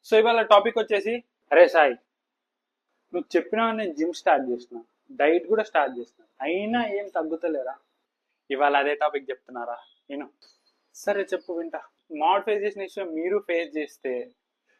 So ఇవాళ topic వచ్చేసి, అరే సాయి, నువ్వు చెప్పినా నేను జిమ్ స్టార్ట్ చేసిన, డైట్ కూడా స్టార్ట్ చేసిన, అయినా ఏం తగ్గుతలేరా? ఇవాళ అదే టాపిక్ చెప్తున్నారా నేను? సరే చెప్పు, వింటా. మాడిఫై చేసిన ఇష్యూ మీరు ఫేస్ చేస్తే,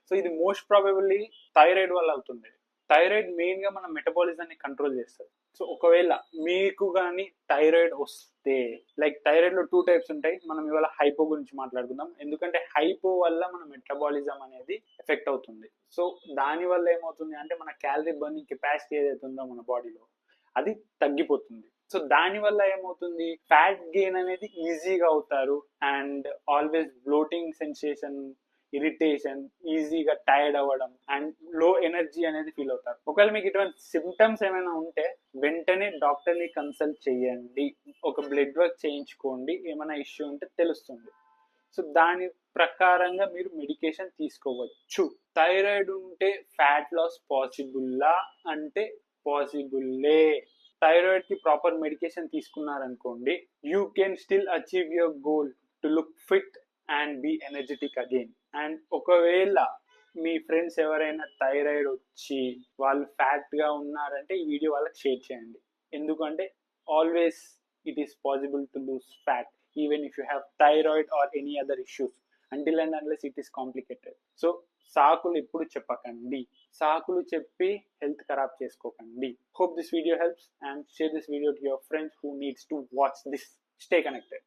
సో ఇది మోస్ట్ ప్రాబబుల్లీ థైరాయిడ్ వల్ల అవుతుంది. థైరాయిడ్ మెయిన్గా మన మెటబాలిజాన్ని కంట్రోల్ చేస్తుంది. సో ఒకవేళ మీకు కానీ థైరాయిడ్ వస్తే, లైక్ థైరాయిడ్లో 2 టైప్స్ ఉంటాయి. మనం ఇవాళ హైపో గురించి మాట్లాడుకుందాం, ఎందుకంటే హైపో వల్ల మన మెటబాలిజం అనేది ఎఫెక్ట్ అవుతుంది. సో దానివల్ల ఏమవుతుంది అంటే, మన క్యాలరీ బర్నింగ్ కెపాసిటీ ఏదైతే ఉందో మన బాడీలో, అది తగ్గిపోతుంది. సో దానివల్ల ఏమవుతుంది, ఫ్యాట్ గెయిన్ అనేది ఈజీగా అవుతారు, and always bloating sensation, irritation, ఈజీగా టైర్డ్ అవ్వడం, అండ్ లో ఎనర్జీ అనేది ఫీల్ అవుతారు. ఒకవేళ మీకు ఇటువంటి సిమ్టమ్స్ ఏమైనా ఉంటే వెంటనే డాక్టర్ని కన్సల్ట్ చేయండి, ఒక బ్లడ్ వర్క్ చేయించుకోండి, ఏమైనా ఇష్యూ ఉంటే తెలుస్తుంది. సో దాని ప్రకారంగా మీరు మెడికేషన్ తీసుకోవచ్చు. థైరాయిడ్ ఉంటే ఫ్యాట్ లాస్ పాసిబుల్లా అంటే పాసిబుల్లే. థైరాయిడ్ కి ప్రాపర్ మెడికేషన్ తీసుకున్నారనుకోండి, you can still achieve your goal to look fit and be energetic again. And ఒకవేళ మీ ఫ్రెండ్స్ ఎవరైనా థైరాయిడ్ వచ్చి వాళ్ళు ఫ్యాట్ గా ఉన్నారంటే ఈ వీడియో వాళ్ళకి షేర్ చేయండి. ఎందుకంటే always it is possible to lose fat even if you have thyroid or any other issues, until and unless it is complicated. So సాకులు ఎప్పుడు చెప్పకండి, సాకులు చెప్పి హెల్త్ ఖరాబ్ చేసుకోకండి. Hope this video helps and share this video to your friends who needs to watch this. Stay connected.